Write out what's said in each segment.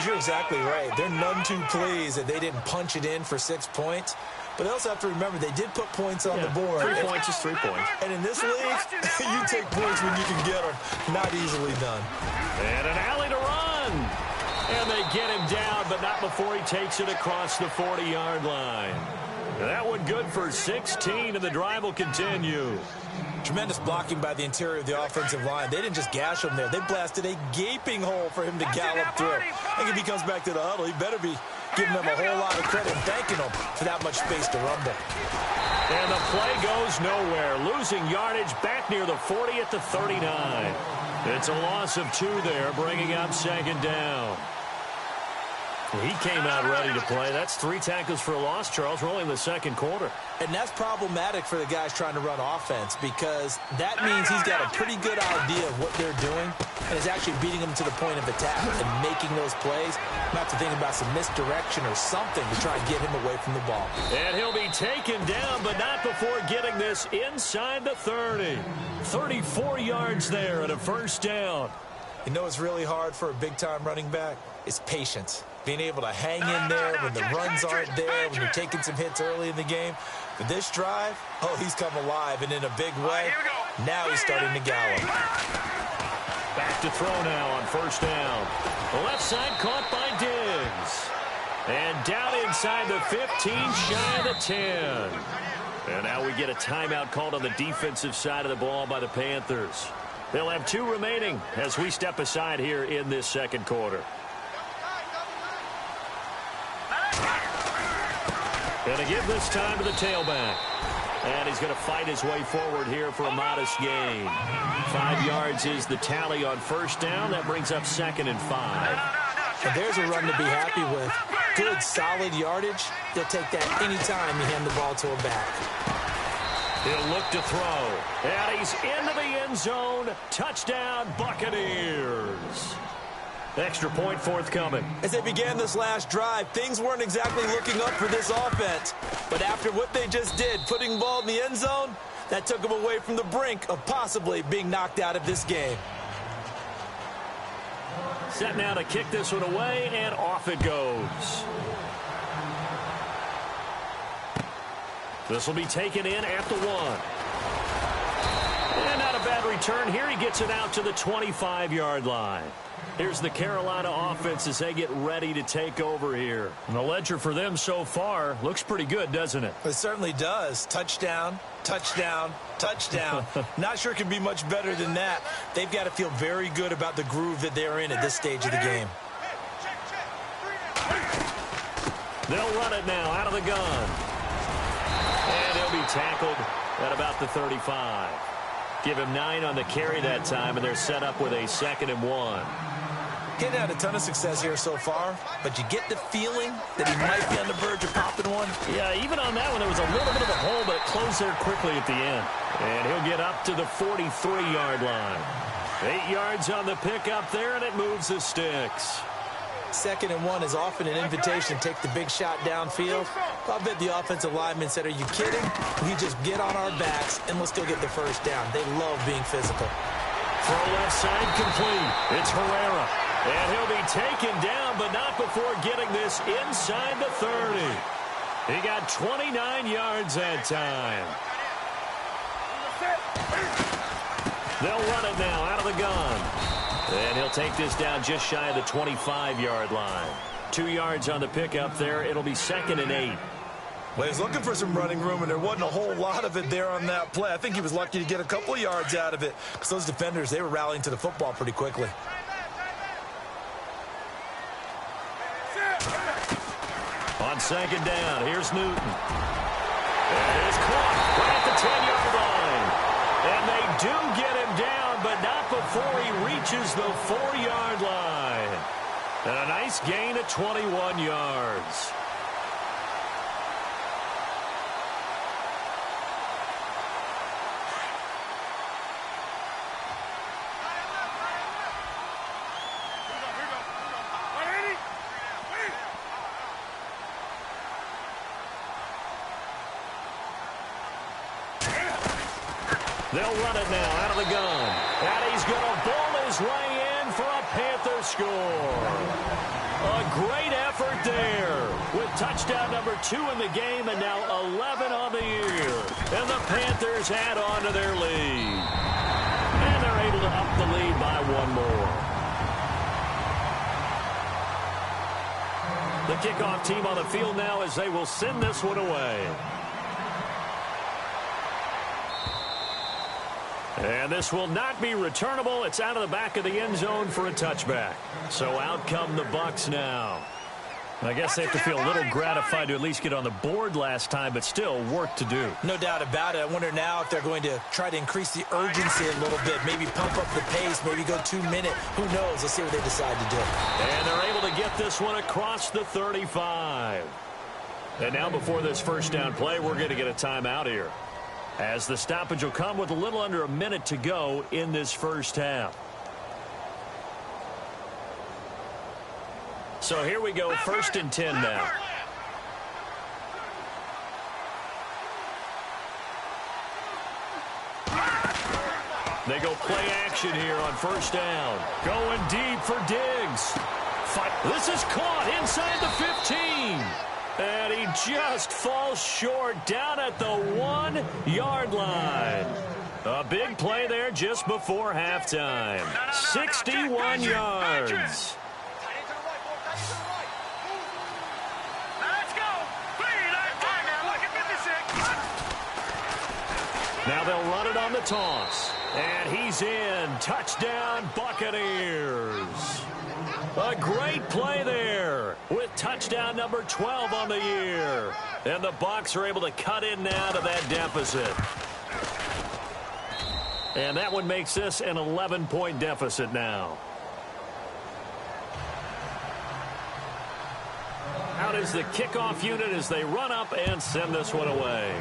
Charles, you're exactly right. They're none too pleased that they didn't punch it in for 6 points. But they also have to remember they did put points on the board. 3 points is 3 points. And in this league, you take points when you can get them. Not easily done. And an alley to run. And they get him down, but not before he takes it across the 40-yard line. That one good for 16, and the drive will continue. Tremendous blocking by the interior of the offensive line. They didn't just gash him there. They blasted a gaping hole for him to gallop through. I think if he comes back to the huddle, he better be giving them a whole lot of credit and thanking them for that much space to rumble. And the play goes nowhere. Losing yardage back near the 40 at the 39. It's a loss of 2 there, bringing up second down. He came out ready to play. That's 3 tackles for a loss, Charles. We're only in the second quarter. And that's problematic for the guys trying to run offense because that means he's got a pretty good idea of what they're doing and is actually beating them to the point of attack and making those plays. I'm have to think about some misdirection or something to try and get him away from the ball. And he'll be taken down, but not before getting this inside the 30. 34 yards there and a first down. You know what's really hard for a big-time running back? It's patience. Being able to hang in there when the runs aren't there, when you're taking some hits early in the game. But this drive, oh, he's come alive and in a big way. Now he's starting to gallop. Back to throw now on first down. The left side caught by Diggs. And down inside the 15, shy of the 10. And now we get a timeout called on the defensive side of the ball by the Panthers. They'll have 2 remaining as we step aside here in this second quarter. Going to give this time to the tailback. And he's going to fight his way forward here for a modest gain. 5 yards is the tally on first down. That brings up second and 5. And there's a run to be happy with. Good, solid yardage. They'll take that anytime you hand the ball to a back. He'll look to throw. And he's into the end zone. Touchdown, Buccaneers. Extra point forthcoming. As they began this last drive, things weren't exactly looking up for this offense. But after what they just did, putting the ball in the end zone, that took them away from the brink of possibly being knocked out of this game. Set now to kick this one away, and off it goes. This will be taken in at the 1. And not a bad return here. He gets it out to the 25-yard line. Here's the Carolina offense as they get ready to take over here. And the ledger for them so far looks pretty good, doesn't it? It certainly does. Touchdown, touchdown, touchdown. Not sure it can be much better than that. They've got to feel very good about the groove that they're in at this stage of the game. They'll run it now out of the gun. And he'll be tackled at about the 35. Give him 9 on the carry that time, and they're set up with a 2nd and 1. Getting had a ton of success here so far, but you get the feeling that he might be on the verge of popping one. Yeah, even on that one, there was a little bit of a hole, but it closed there quickly at the end. And he'll get up to the 43-yard line. 8 yards on the pickup there, and it moves the sticks. 2nd and 1 is often an invitation to take the big shot downfield. I bet the offensive lineman said, are you kidding? We just get on our backs, and we'll still get the first down. They love being physical. Throw left side complete. It's Herrera. And he'll be taken down, but not before getting this inside the 30. He got 29 yards that time. They'll run it now out of the gun. And he'll take this down just shy of the 25-yard line. 2 yards on the pickup there. It'll be 2nd and 8. Well, he's looking for some running room, and there wasn't a whole lot of it there on that play. I think he was lucky to get a couple of yards out of it because those defenders, they were rallying to the football pretty quickly. On 2nd down, here's Newton. And it's caught right at the 10-yard line. And they do get him down, but not before he reaches the 4-yard line. And a nice gain of 21 yards. They'll run it now out of the gun. And he's going to bowl his way in for a Panther score. A great effort there with touchdown number 2 in the game and now 11 on the year. And the Panthers add on to their lead. And they're able to up the lead by 1 more. The kickoff team on the field now as they will send this one away. And this will not be returnable. It's out of the back of the end zone for a touchback. So out come the Bucs now. I guess they have to feel a little gratified to at least get on the board last time, but still work to do. No doubt about it. I wonder now if they're going to try to increase the urgency a little bit, maybe pump up the pace, maybe go 2-minute. Who knows? Let's see what they decide to do. And they're able to get this one across the 35. And now before this first down play, we're going to get a timeout here, as the stoppage will come with a little under a minute to go in this first half. So here we go, 1st and 10 now. They go play action here on 1st down. Going deep for Diggs. This is caught inside the 15. And he just falls short down at the 1-yard line. A big play there just before halftime. 61 yards. Now they'll run it on the toss. And he's in. Touchdown, Buccaneers. A great play there with touchdown number 12 on the year. And the Bucs are able to cut in now to that deficit. And that one makes this an 11-point deficit now. Out is the kickoff unit as they run up and send this one away.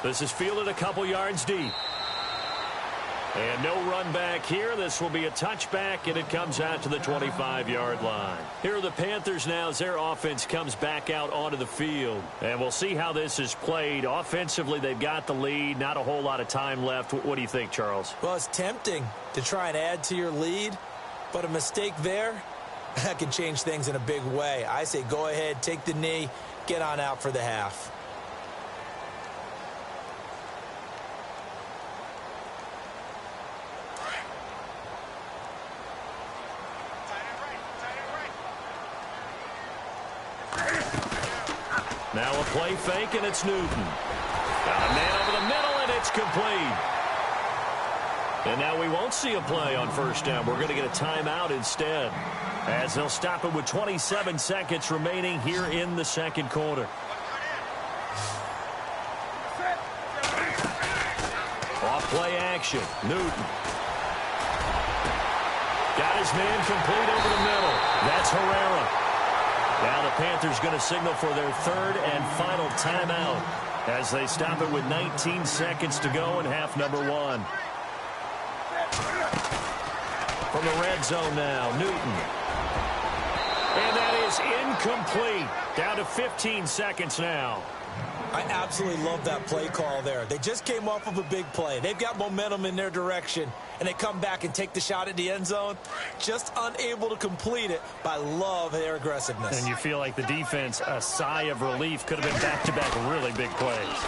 This is fielded a couple yards deep. And no run back here. This will be a touchback, and it comes out to the 25-yard line. Here are the Panthers now as their offense comes back out onto the field. And we'll see how this is played. Offensively, they've got the lead. Not a whole lot of time left. What do you think, Charles? Well, it's tempting to try and add to your lead, but a mistake there, that can change things in a big way. I say go ahead, take the knee, get on out for the half. Now a play fake, and it's Newton. Got a man over the middle, and it's complete. And now we won't see a play on 1st down. We're going to get a timeout instead, as they'll stop it with 27 seconds remaining here in the 2nd quarter. Off play action. Newton. Got his man complete over the middle. That's Herrera. Now the Panthers going to signal for their 3rd and final timeout as they stop it with 19 seconds to go in half number 1. From the red zone now, Newton. And that is incomplete. Down to 15 seconds now. I absolutely love that play call there. They just came off of a big play. They've got momentum in their direction, and they come back and take the shot at the end zone, just unable to complete it. But I love their aggressiveness. And you feel like the defense, a sigh of relief, could have been back-to-back really big plays.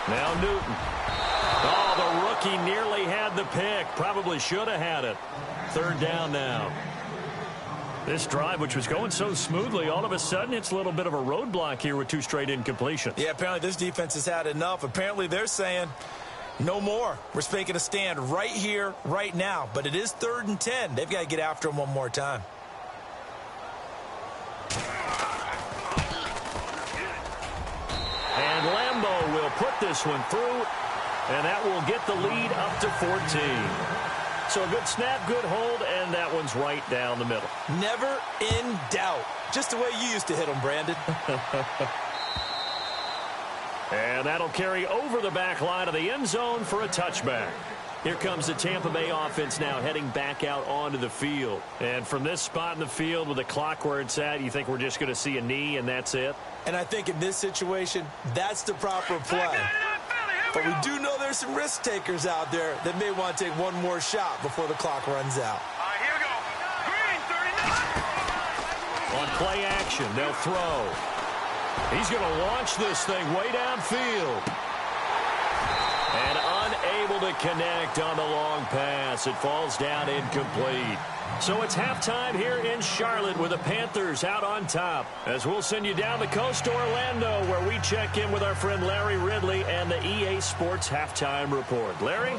Now Newton. Oh, the rookie nearly had the pick. Probably should have had it. 3rd down now. This drive, which was going so smoothly, all of a sudden it's a little bit of a roadblock here with 2 straight incompletions. Yeah, apparently this defense has had enough. Apparently they're saying no more. We're making a stand right here, right now. But it is 3rd and 10. They've got to get after him one more time. And Lambeau will put this one through, and that will get the lead up to 14. So a good snap, good hold, and that one's right down the middle. Never in doubt. Just the way you used to hit them, Brandon. And that'll carry over the back line of the end zone for a touchback. Here comes the Tampa Bay offense now heading back out onto the field. And from this spot in the field with the clock where it's at, you think we're just going to see a knee and that's it? And I think in this situation, that's the proper play. But we do know there's some risk takers out there that may want to take one more shot before the clock runs out. Here we go. Green, 39. On play action, they'll throw. He's going to launch this thing way downfield. And unable to connect on the long pass. It falls down incomplete. So it's halftime here in Charlotte with the Panthers out on top. As we'll send you down the coast to Orlando, where we check in with our friend Larry Ridley and the EA Sports Halftime Report. Larry?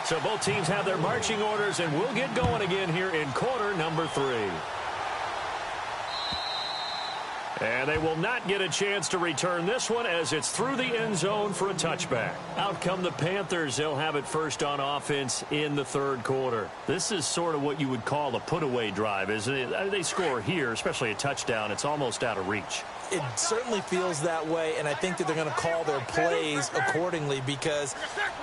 So both teams have their marching orders, and we'll get going again here in quarter number 3. And they will not get a chance to return this one as it's through the end zone for a touchback. Out come the Panthers. They'll have it first on offense in the third quarter. This is sort of what you would call a put-away drive, isn't it? They score here, especially a touchdown. It's almost out of reach. It certainly feels that way, and I think that they're going to call their plays accordingly, because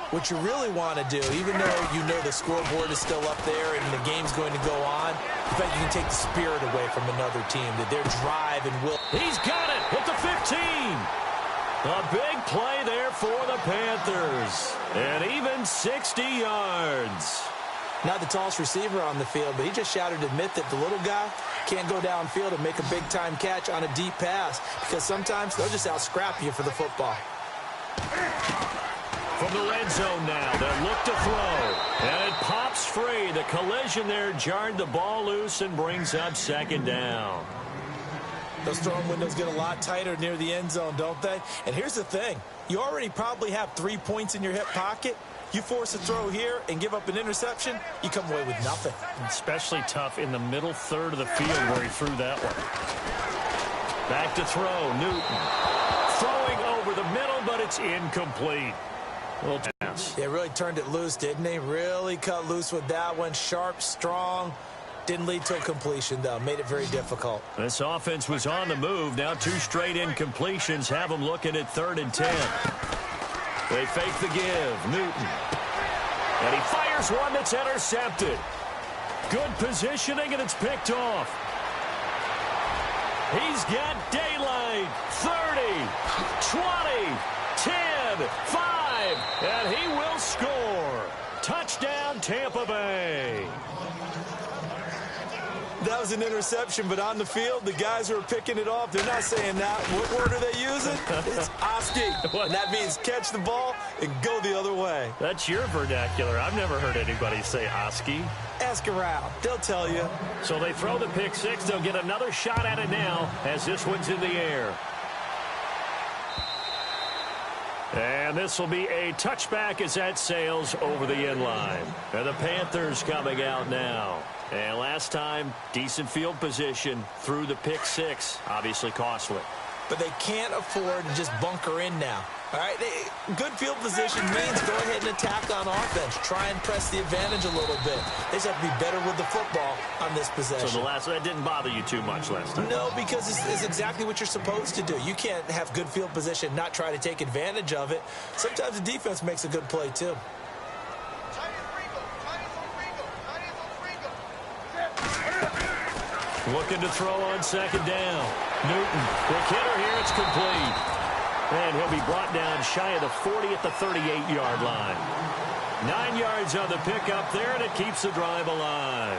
what you really want to do, even though you know the scoreboard is still up there and the game's going to go on, in fact, you can take the spirit away from another team, that their drive and will. He's got it at the 15. A big play there for the Panthers. And even 60 yards. Not the tallest receiver on the field, but he just shouted to admit that the little guy can't go downfield and make a big-time catch on a deep pass, because sometimes they'll just out-scrap you for the football. From the red zone now, they'll look to throw. And it pops free. The collision there jarred the ball loose and brings up second down. Those throwing windows get a lot tighter near the end zone, don't they? And here's the thing. You already probably have 3 points in your hip pocket. You force a throw here and give up an interception, you come away with nothing. Especially tough in the middle third of the field where he threw that one. Back to throw, Newton. Throwing over the middle, but it's incomplete. Little pass. They really turned it loose, didn't they? Really cut loose with that one. Sharp, strong. Didn't lead to a completion, though. Made it very difficult. This offense was on the move. Now 2 straight incompletions have them looking at 3rd and 10. They fake the give. Newton. And he fires one that's intercepted. Good positioning, and it's picked off. He's got daylight. 30, 20, 10, 5, and he will score. Touchdown, Tampa Bay. That was an interception, but on the field, the guys who are picking it off, they're not saying that. What word are they using? It's Oski. And that means catch the ball and go the other way. That's your vernacular. I've never heard anybody say Oski. Ask around. They'll tell you. So they throw the pick 6. They'll get another shot at it now as this one's in the air. And this will be a touchback as that sails over the end line. And the Panthers coming out now. And last time, decent field position through the pick 6. Obviously costly. But they can't afford to just bunker in now. All right, good field position means go ahead and attack on offense. Try and press the advantage a little bit. They just have to be better with the football on this possession. So that didn't bother you too much last time? No, because it's exactly what you're supposed to do. You can't have good field position, not try to take advantage of it. Sometimes the defense makes a good play, too. Looking to throw on 2nd down. Newton, quick hitter here, it's complete. And he'll be brought down shy of the 40 at the 38-yard line. 9 yards on the pickup there, and it keeps the drive alive.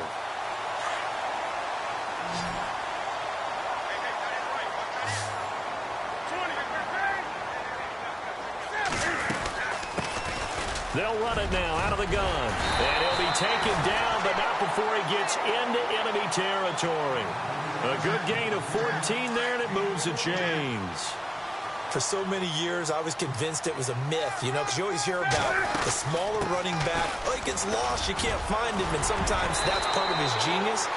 They'll run it now out of the gun. And he'll be taken down, but not before he gets into enemy territory. A good gain of 14 there, and it moves the chains. For so many years, I was convinced it was a myth, you know, because you always hear about the smaller running back. Oh, he gets lost, you can't find him, and sometimes that's part of his genius.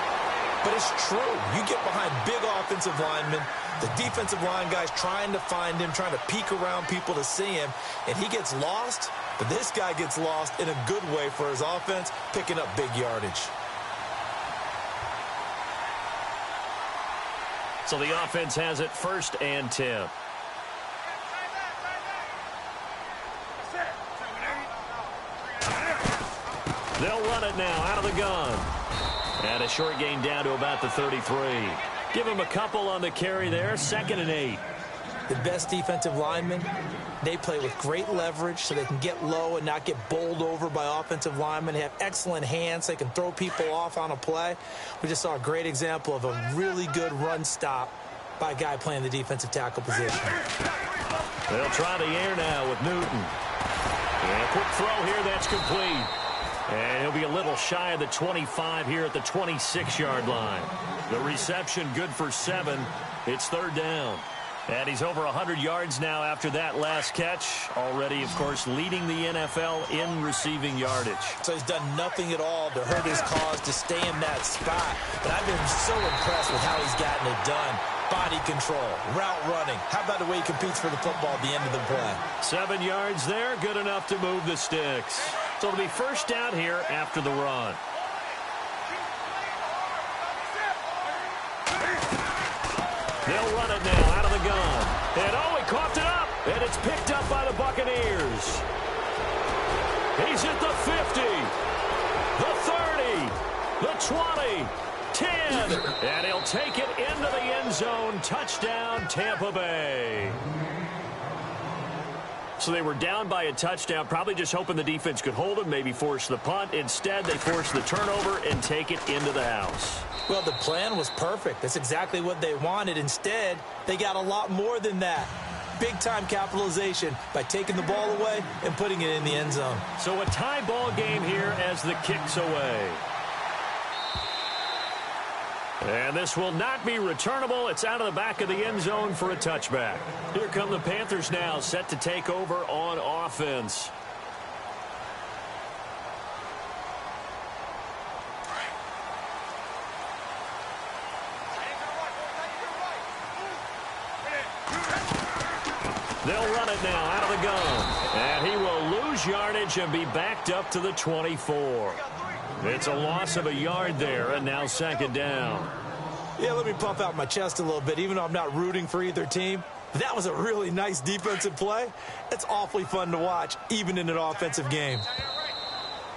But it's true. You get behind big offensive linemen, the defensive line guys trying to find him, trying to peek around people to see him, and he gets lost. But this guy gets lost in a good way for his offense, picking up big yardage. So the offense has it 1st and 10. They'll run it now out of the gun. And a short gain down to about the 33. Give him a couple on the carry there. 2nd and 8. The best defensive linemen, they play with great leverage so they can get low and not get bowled over by offensive linemen. They have excellent hands. They can throw people off on a play. We just saw a great example of a really good run stop by a guy playing the defensive tackle position. They'll try the air now with Newton. And a quick throw here, that's complete. And he'll be a little shy of the 25 here at the 26-yard line. The reception good for 7. It's third down. And he's over 100 yards now after that last catch. Already, of course, leading the NFL in receiving yardage. So he's done nothing at all to hurt his cause to stay in that spot. But I've been so impressed with how he's gotten it done. Body control, route running. How about the way he competes for the football at the end of the play? 7 yards there, good enough to move the sticks. So it'll be first down here after the run. They'll run it now out of the gun. And oh, he coughed it up. And it's picked up by the Buccaneers. He's at the 50, the 30, the 20, 10. And he'll take it into the end zone. Touchdown, Tampa Bay. So they were down by a touchdown, probably just hoping the defense could hold them, maybe force the punt. Instead, they force the turnover and take it into the house. Well, the plan was perfect. That's exactly what they wanted. Instead, they got a lot more than that. Big-time capitalization by taking the ball away and putting it in the end zone. So a tie ball game here as the kick's away. And this will not be returnable. It's out of the back of the end zone for a touchback. Here come the Panthers now, set to take over on offense. They'll run it now out of the gun. And he will lose yardage and be backed up to the 24. It's a loss of a yard there, and now second down. Yeah, let me puff out my chest a little bit, even though I'm not rooting for either team. That was a really nice defensive play. It's awfully fun to watch, even in an offensive game.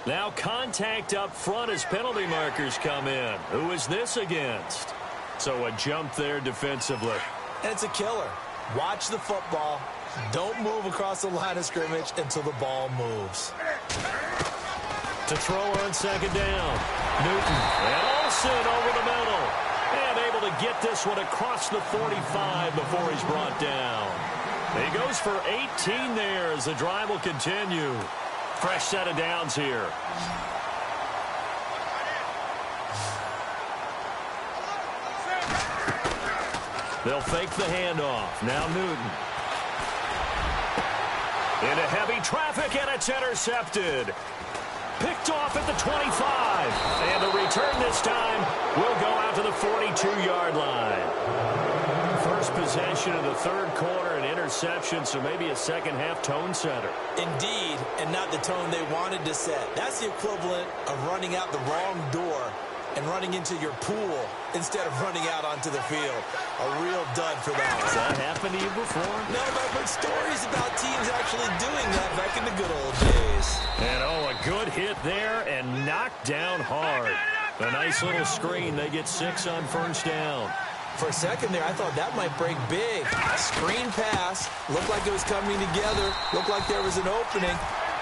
Now contact up front as penalty markers come in. Who is this against? So a jump there defensively. And it's a killer. Watch the football. Don't move across the line of scrimmage until the ball moves. To throw on second down. Newton and Olsen over the middle. And able to get this one across the 45 before he's brought down. He goes for 18 there as the drive will continue. Fresh set of downs here. They'll fake the handoff. Now Newton. Into heavy traffic, and it's intercepted. Picked off at the 25. And the return this time will go out to the 42-yard line. First possession of the third quarter, an interception, so maybe a second-half tone setter. Indeed, and not the tone they wanted to set. That's the equivalent of running out the wrong door and running into your pool instead of running out onto the field. A real dud for that one. Has that happened to you before? No, but I've heard stories about teams actually doing that back in the good old days. And oh, a good hit there and knocked down hard. A nice little screen. They get 6 on first down. For a second there, I thought that might break big. Screen pass. Looked like it was coming together. Looked like there was an opening.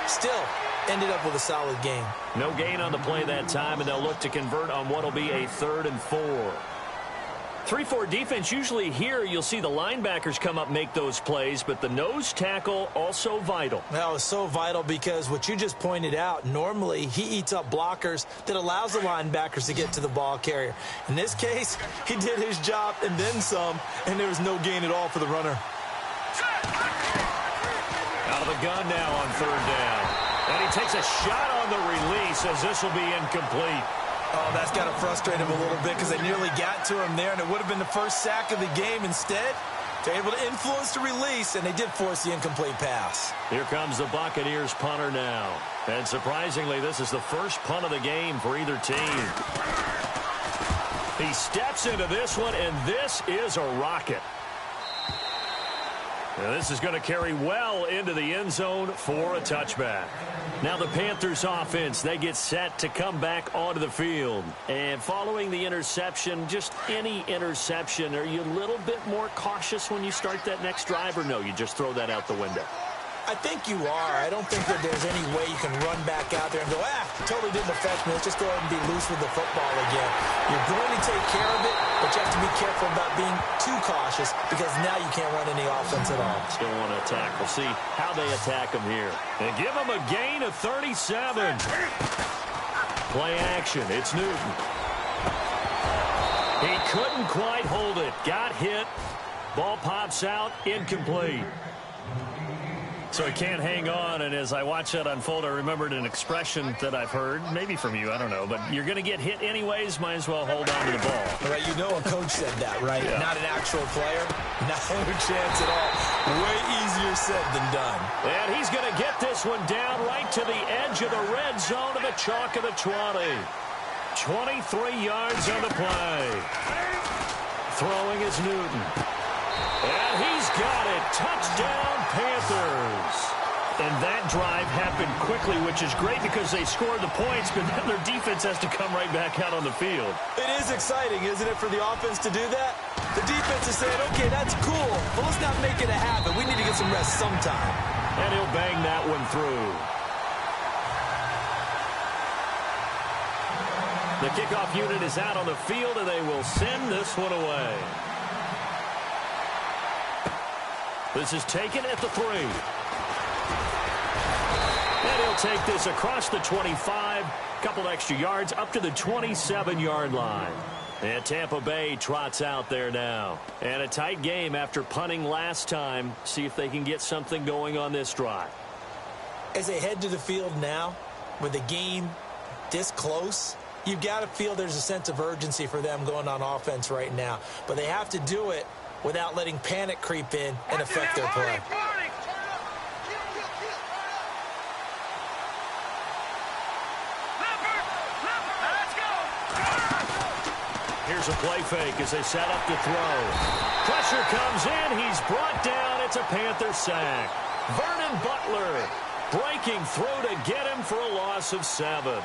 Still, ended up with a solid game. No gain on the play that time, and they'll look to convert on what will be a 3rd and 4. 3-4 defense, usually here you'll see the linebackers come up make those plays, but the nose tackle also vital. That was so vital because what you just pointed out, normally he eats up blockers that allows the linebackers to get to the ball carrier. In this case, he did his job and then some, and there was no gain at all for the runner. Out of the gun now on 3rd down. And he takes a shot on the release as this will be incomplete. Oh, that's got to frustrate him a little bit because they nearly got to him there, and it would have been the first sack of the game. Instead, they're able to influence the release, and they did force the incomplete pass. Here comes the Buccaneers punter now. And surprisingly, this is the first punt of the game for either team. He steps into this one, and this is a rocket. And this is going to carry well into the end zone for a touchback. Now the Panthers offense, they get set to come back onto the field. And following the interception, just any interception, are you a little bit more cautious when you start that next drive, or no, you just throw that out the window? I think you are. I don't think that there's any way you can run back out there and go, totally didn't affect me. Let's just go ahead and be loose with the football again. You're going to take care of it, but you have to be careful about being too cautious because now you can't run any offense at all. Still want to attack. We'll see how they attack them here. They give them a gain of 37. Play action. It's Newton. He couldn't quite hold it. Got hit. Ball pops out. Incomplete. So he can't hang on, and as I watch that unfold, I remembered an expression that I've heard, maybe from you, I don't know, but you're going to get hit anyways, might as well hold on to the ball. Right, you know a coach said that, right? Yeah. Not an actual player. No chance at all. Way easier said than done. And he's going to get this one down right to the edge of the red zone of the chalk of the 20. 23 yards on the play. Throwing is Newton. And he's got it. Touchdown, Panthers. And that drive happened quickly, which is great because they scored the points, but then their defense has to come right back out on the field. It is exciting, isn't it, for the offense to do that? The defense is saying, okay, that's cool, but let's not make it a habit. We need to get some rest sometime. And he'll bang that one through. The kickoff unit is out on the field, and they will send this one away. This is taken at the 3. And he'll take this across the 25. Couple extra yards up to the 27-yard line. And Tampa Bay trots out there now. And a tight game after punting last time. See if they can get something going on this drive. As they head to the field now, with the game this close, you've got to feel there's a sense of urgency for them going on offense right now. But they have to do it without letting panic creep in and affect their play. Here's a play fake as they set up to throw. Pressure comes in. He's brought down. It's a Panther sack. Vernon Butler breaking through to get him for a loss of 7.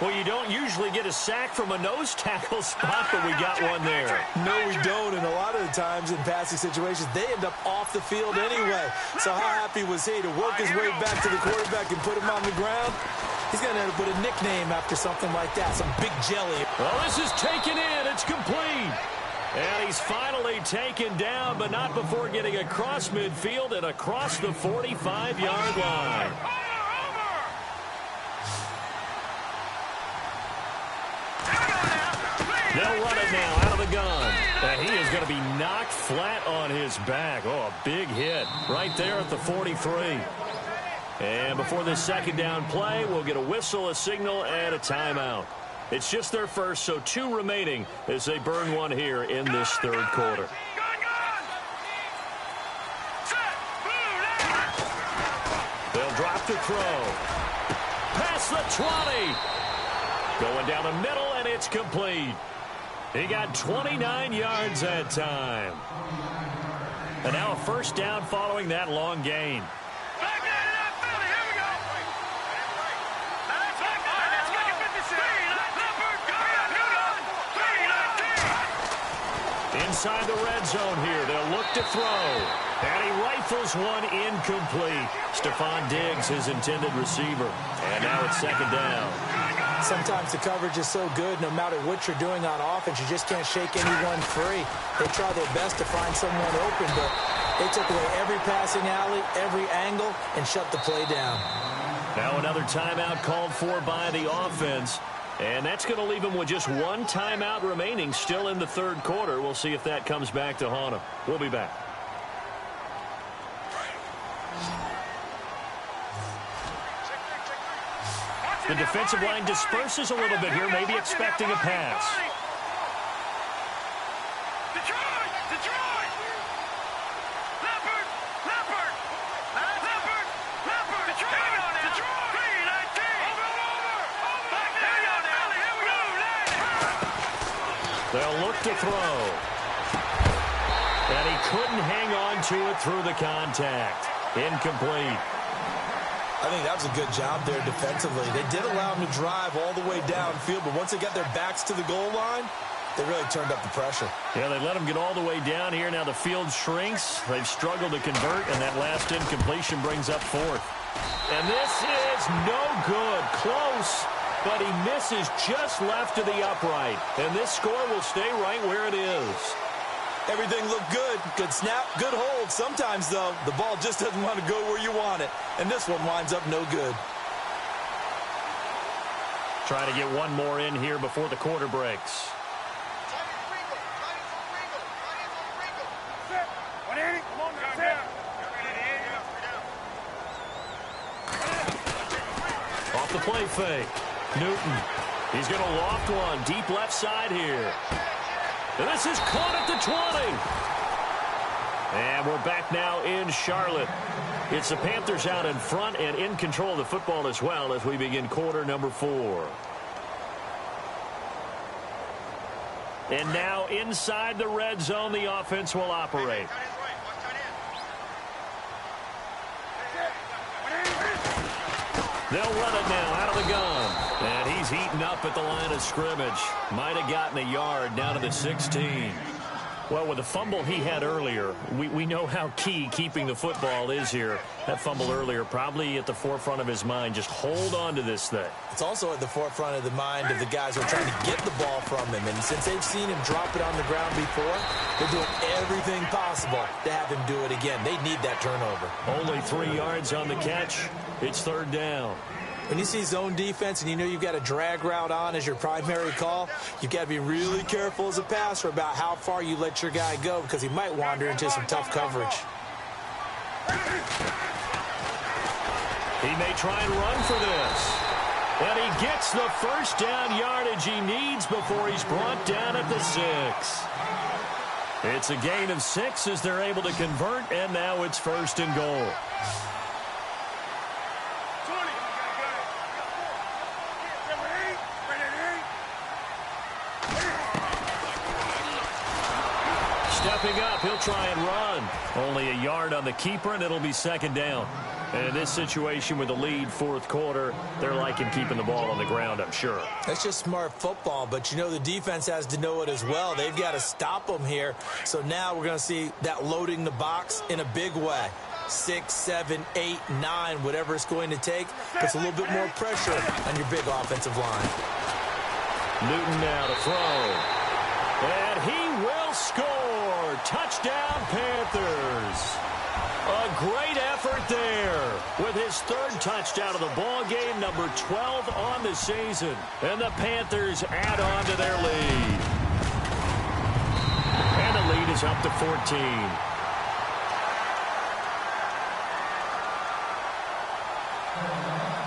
Well, you don't usually get a sack from a nose tackle spot, but we got one there. No, we don't, and a lot of the times in passing situations, they end up off the field anyway. So how happy was he to work his way back to the quarterback and put him on the ground? He's going to end up with a nickname after something like that, some big jelly. Well, this is taken in. It's complete. And he's finally taken down, but not before getting across midfield and across the 45-yard line. They'll run it now out of the gun. And he is going to be knocked flat on his back. Oh, a big hit right there at the 43. And before this second down play, we'll get a whistle, a signal, and a timeout. It's just their first, so 2 remaining as they burn one here in this third quarter. They'll drop to throw. Past the 20. Going down the middle, and it's complete. He got 29 yards that time. And now a first down following that long gain. Inside the red zone here, they'll look to throw. And he rifles one incomplete. Stephon Diggs, his intended receiver. And now it's second down. Sometimes the coverage is so good, no matter what you're doing on offense, you just can't shake anyone free. They try their best to find someone open, but they took away every passing alley, every angle, and shut the play down. Now another timeout called for by the offense. And that's going to leave them with just one timeout remaining still in the third quarter. We'll see if that comes back to haunt them. We'll be back. The defensive line disperses a little bit here, maybe expecting a pass. They'll look to throw. And he couldn't hang on to it through the contact. Incomplete. I think that was a good job there defensively. They did allow him to drive all the way downfield, but once they got their backs to the goal line, they really turned up the pressure. Yeah, they let him get all the way down here. Now the field shrinks. They've struggled to convert, and that last incompletion brings up fourth. And this is no good. Close, but he misses just left of the upright. And this score will stay right where it is. Everything looked good. Good snap, good hold. Sometimes, though, the ball just doesn't want to go where you want it. And this one winds up no good. Try to get one more in here before the quarter breaks. Off the play fake. Newton. He's going to loft one deep left side here. And this is caught at the 20. And we're back now in Charlotte. It's the Panthers out in front and in control of the football as well as we begin quarter number 4. And now inside the red zone, the offense will operate. They'll run it now out of the gun. And he's heating up at the line of scrimmage. Might have gotten a yard down to the 16. Well, with the fumble he had earlier, we know how key keeping the football is here. That fumble earlier probably at the forefront of his mind. Just hold on to this thing. It's also at the forefront of the mind of the guys who are trying to get the ball from him. And since they've seen him drop it on the ground before, they're doing everything possible to have him do it again. They need that turnover. Only 3 yards on the catch. It's third down. When you see zone defense and you know you've got a drag route on as your primary call, you've got to be really careful as a passer about how far you let your guy go because he might wander into some tough coverage. He may try and run for this. And he gets the first down yardage he needs before he's brought down at the 6. It's a gain of 6 as they're able to convert, and now it's first and goal. Stepping up, he'll try and run. Only a yard on the keeper, and it'll be second down. And in this situation with the lead fourth quarter, they're liking keeping the ball on the ground, I'm sure. That's just smart football, but you know the defense has to know it as well. They've got to stop them here. So now we're going to see that loading the box in a big way. 6, 7, 8, 9, whatever it's going to take, puts a little bit more pressure on your big offensive line. Newton now to throw. And he will score. Touchdown, Panthers. A great effort there with his third touchdown of the ball game, number 12 on the season. And the Panthers add on to their lead. And the lead is up to 14.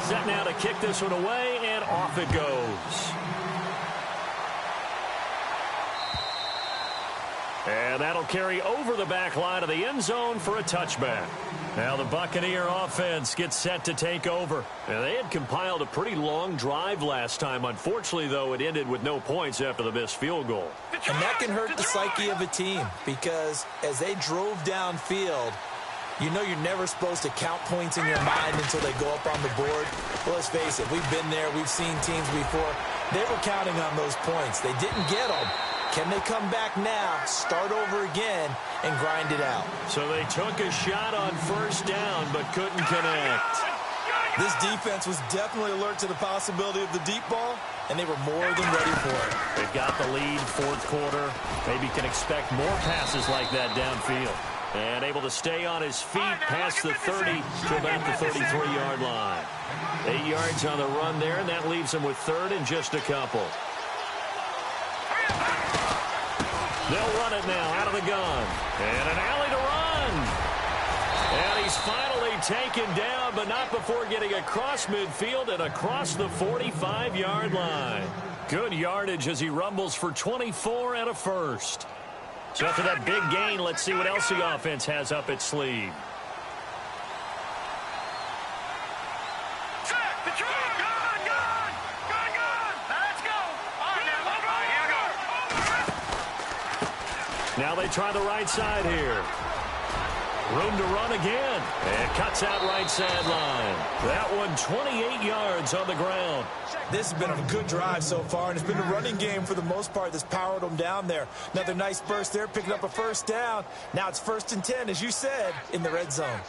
Set now to kick this one away, and off it goes. And that'll carry over the back line of the end zone for a touchback. Now the Buccaneer offense gets set to take over. And they had compiled a pretty long drive last time. Unfortunately, though, it ended with no points after the missed field goal. And that can hurt the psyche of a team because as they drove downfield, you know you're never supposed to count points in your mind until they go up on the board. Well, let's face it, we've been there. We've seen teams before. They were counting on those points. They didn't get them. Can they come back now, start over again, and grind it out? So they took a shot on first down, but couldn't connect. This defense was definitely alert to the possibility of the deep ball, and they were more than ready for it. They've got the lead fourth quarter. Maybe can expect more passes like that downfield. And able to stay on his feet past the 30 to about the 33-yard line. 8 yards on the run there, and that leaves him with third and just a couple. They'll run it now out of the gun. And an alley to run. And he's finally taken down, but not before getting across midfield and across the 45-yard line. Good yardage as he rumbles for 24 and a first. So after that big gain, let's see what else the offense has up its sleeve. Now they try the right side here. Room to run again. And cuts out right sideline. That one 28 yards on the ground. This has been a good drive so far, and it's been a running game for the most part that's powered them down there. Another nice burst there, picking up a first down. Now it's 1st and 10, as you said, in the red zone.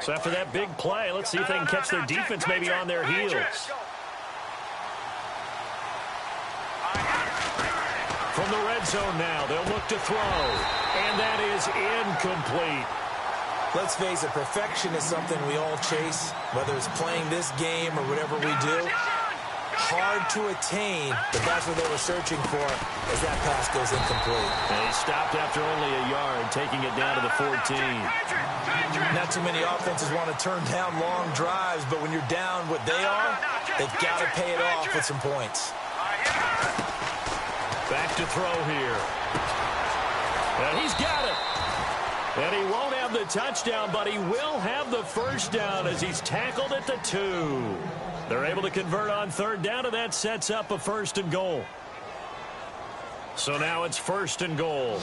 So after that big play, let's see if they can catch their defense maybe on their heels. From the red zone now, they'll look to throw. And that is incomplete. Let's face it, perfection is something we all chase, whether it's playing this game or whatever we do. Hard to attain, but that's what they were searching for as that pass goes incomplete. And he stopped after only a yard, taking it down to the 14. Not too many offenses want to turn down long drives, but when you're down what they are, they've got to pay it off with some points. Back to throw here. And he's got it. And he won't have the touchdown, but he will have the first down as he's tackled at the 2. They're able to convert on 3rd down, and that sets up a 1st and goal. So now it's 1st and goal.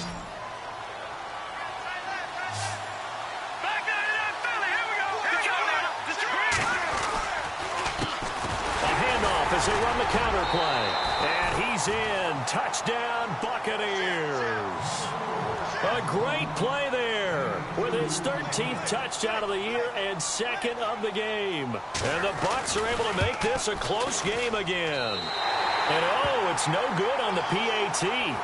A handoff as they run the counter play. And he's in. Touchdown, Buccaneers. A great play there with his 13th touchdown of the year and 2nd of the game. And the Bucs are able to make this a close game again. And oh, it's no good on the PAT,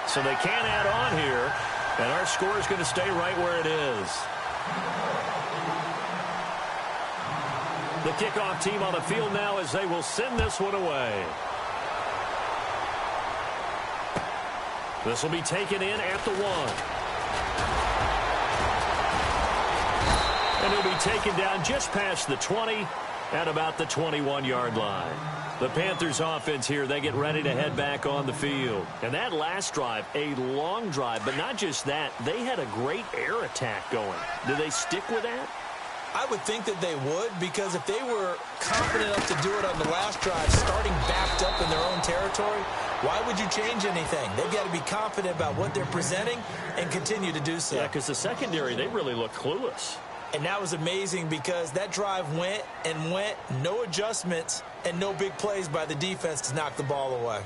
so they can't add on here. And our score is going to stay right where it is. The kickoff team on the field now as they will send this one away. This will be taken in at the 1. And he'll be taken down just past the 20 at about the 21-yard line. The Panthers offense here, they get ready to head back on the field. And that last drive, a long drive, but not just that, they had a great air attack going. Do they stick with that? I would think that they would, because if they were confident enough to do it on the last drive, starting backed up in their own territory, why would you change anything? They've got to be confident about what they're presenting and continue to do so. Yeah, because the secondary, they really look clueless. And that was amazing because that drive went and went, no adjustments and no big plays by the defense to knock the ball away.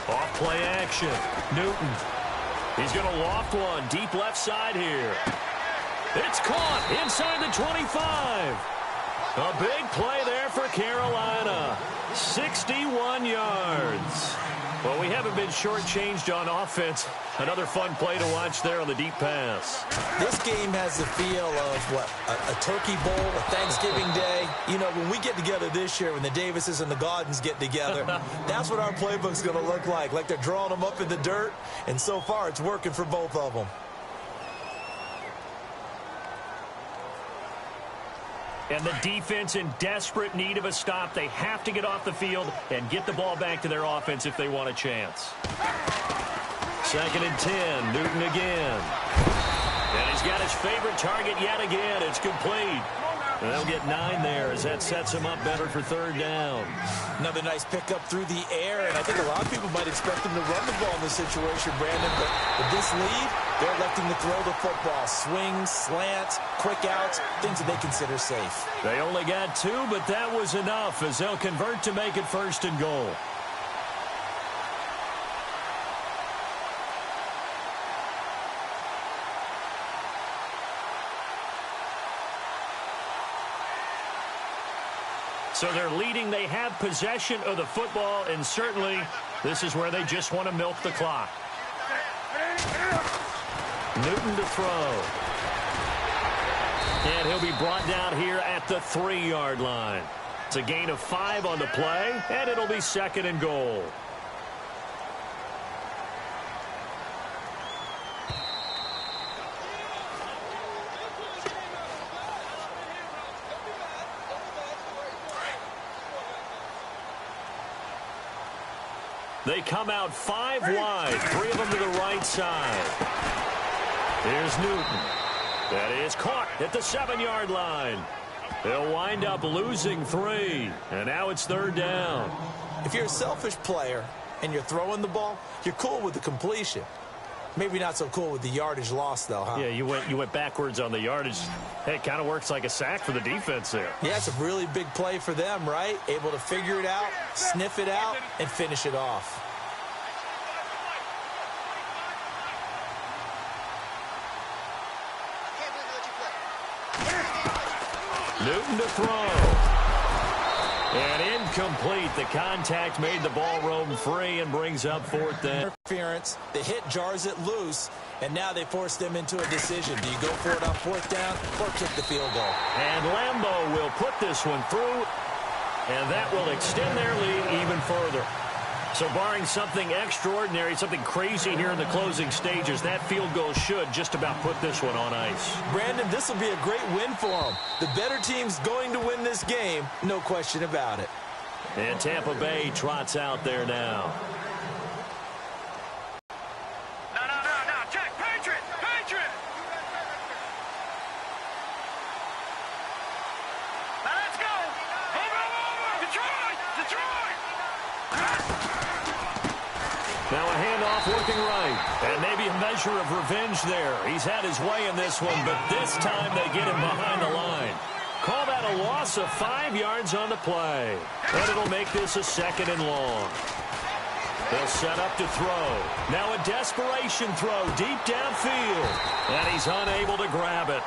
Off play action. Newton. He's going to loft one deep left side here. It's caught inside the 25. A big play there for Carolina. 61 yards. Well, we haven't been shortchanged on offense. Another fun play to watch there on the deep pass. This game has the feel of, what, a turkey bowl, a Thanksgiving day. You know, when we get together this year, when the Davises and the Gaudens get together, that's what our playbook's going to look like they're drawing them up in the dirt. And so far, it's working for both of them. And the defense in desperate need of a stop. They have to get off the field and get the ball back to their offense if they want a chance. 2nd and 10. Newton again. And he's got his favorite target yet again. It's complete. And they'll get 9 there as that sets him up better for 3rd down. Another nice pickup through the air, and I think a lot of people might expect them to run the ball in this situation, Brandon, but with this lead, they're electing to throw the football. Swings, slants, quick outs, things that they consider safe. They only got 2, but that was enough as they'll convert to make it 1st and goal. So they're leading. They have possession of the football, and certainly this is where they just want to milk the clock. Newton to throw. And he'll be brought down here at the 3-yard line. It's a gain of 5 on the play, and it'll be 2nd and goal. They come out 5 wide, 3 of them to the right side. Here's Newton. That is caught at the 7-yard line. They'll wind up losing 3, and now it's 3rd down. If you're a selfish player and you're throwing the ball, you're cool with the completion. Maybe not so cool with the yardage loss, though, huh? Yeah, you went backwards on the yardage. Hey, it kind of works like a sack for the defense there. Yeah, it's a really big play for them, right? Able to figure it out, sniff it out, and finish it off. Newton to throw. And incomplete. The contact made the ball roam free and brings up 4th down. Interference. The hit jars it loose, and now they force them into a decision. Do you go for it on 4th down or kick the field goal? And Lambeau will put this one through, and that will extend their lead even further. So barring something extraordinary, something crazy here in the closing stages, that field goal should just about put this one on ice. Brandon, this will be a great win for them. The better team's going to win this game, no question about it. And Tampa Bay trots out there now. No, check, Patriot! Now let's go! Over! Detroit! Now a handoff working right. And maybe a measure of revenge there. He's had his way in this one, but this time they get him behind the line. Call that a loss of 5 yards on the play. And it'll make this a 2nd and long. They'll set up to throw. Now a desperation throw deep downfield. And he's unable to grab it.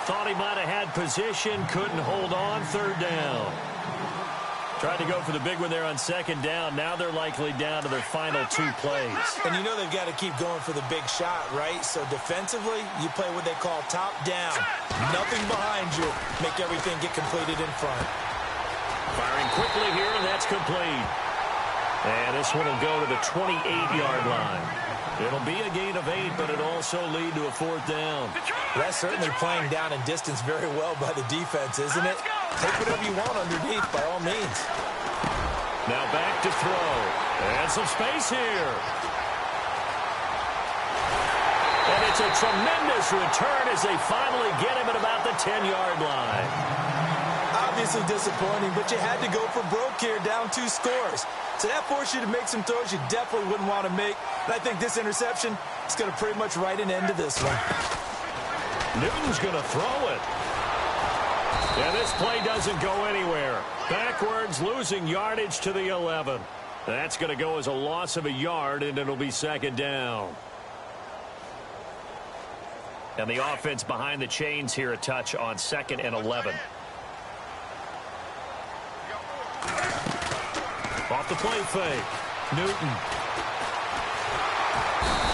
Thought he might have had position, couldn't hold on. 3rd down. Tried to go for the big one there on 2nd down. Now they're likely down to their final 2 plays. And you know they've got to keep going for the big shot, right? So defensively, you play what they call top down. Nothing behind you. Make everything get completed in front. Firing quickly here, and that's complete. And this one will go to the 28-yard line. It'll be a gain of 8, but it'll also lead to a 4th down. That's certainly playing down and distance very well by the defense, isn't it? Take whatever you want underneath, by all means. Now back to throw. And some space here. And it's a tremendous return as they finally get him at about the 10-yard line. Obviously disappointing, but you had to go for broke here, down 2 scores. So that forced you to make some throws you definitely wouldn't want to make. And I think this interception is going to pretty much write an end to this one. Newton's going to throw it. And this play doesn't go anywhere. Backwards, losing yardage to the 11. That's going to go as a loss of a yard, and it'll be 2nd down. And the offense behind the chains here a touch on 2nd and 11. Off the play fake. Newton.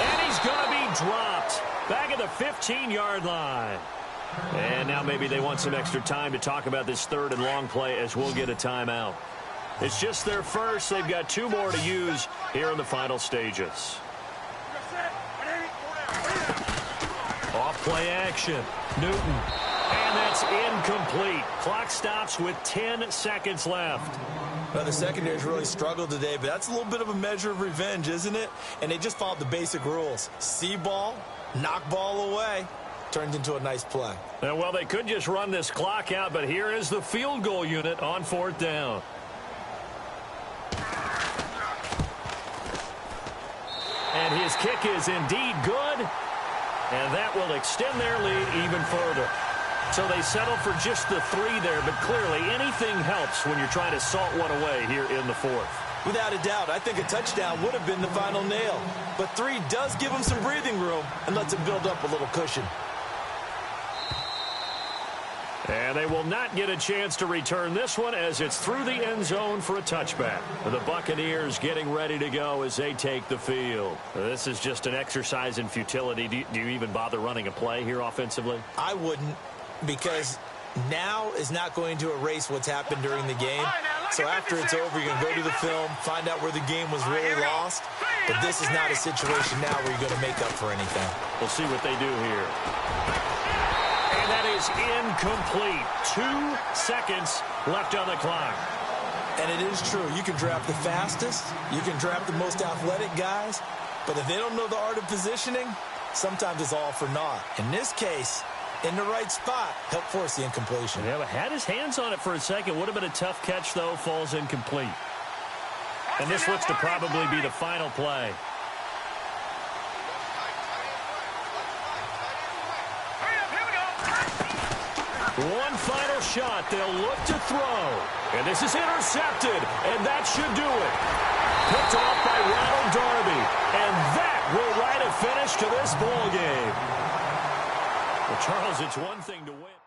And he's going to be dropped. Back at the 15-yard line. And now maybe they want some extra time to talk about this 3rd and long play as we'll get a timeout. It's just their first. They've got 2 more to use here in the final stages. Off play action. Newton. And that's incomplete. Clock stops with 10 seconds left. Well, the secondary's really struggled today, but that's a little bit of a measure of revenge, isn't it? And they just followed the basic rules. See ball, knock ball away. Turned into a nice play. And, well, they could just run this clock out, but here is the field goal unit on 4th down. And his kick is indeed good, and that will extend their lead even further. So they settle for just the 3 there, but clearly anything helps when you're trying to salt one away here in the 4th. Without a doubt, I think a touchdown would have been the final nail. But 3 does give them some breathing room and lets them build up a little cushion. And they will not get a chance to return this one as it's through the end zone for a touchback. The Buccaneers getting ready to go as they take the field. This is just an exercise in futility. Do you even bother running a play here offensively? I wouldn't, because now is not going to erase what's happened during the game. So after it's over, you're going to go to the film, find out where the game was really lost. But this is not a situation now where you're going to make up for anything. We'll see what they do here. And that is incomplete. 2 seconds left on the clock. And it is true. You can draft the fastest. You can draft the most athletic guys. But if they don't know the art of positioning, sometimes it's all for naught. In this case, in the right spot, helped force the incompletion. Yeah, but had his hands on it for a second. Would have been a tough catch, though. Falls incomplete. And this looks to probably be the final play. One final shot. They'll look to throw. And this is intercepted. And that should do it. Picked off by Ronald Darby. And that will write a finish to this ball game. Well, Charles, it's one thing to win.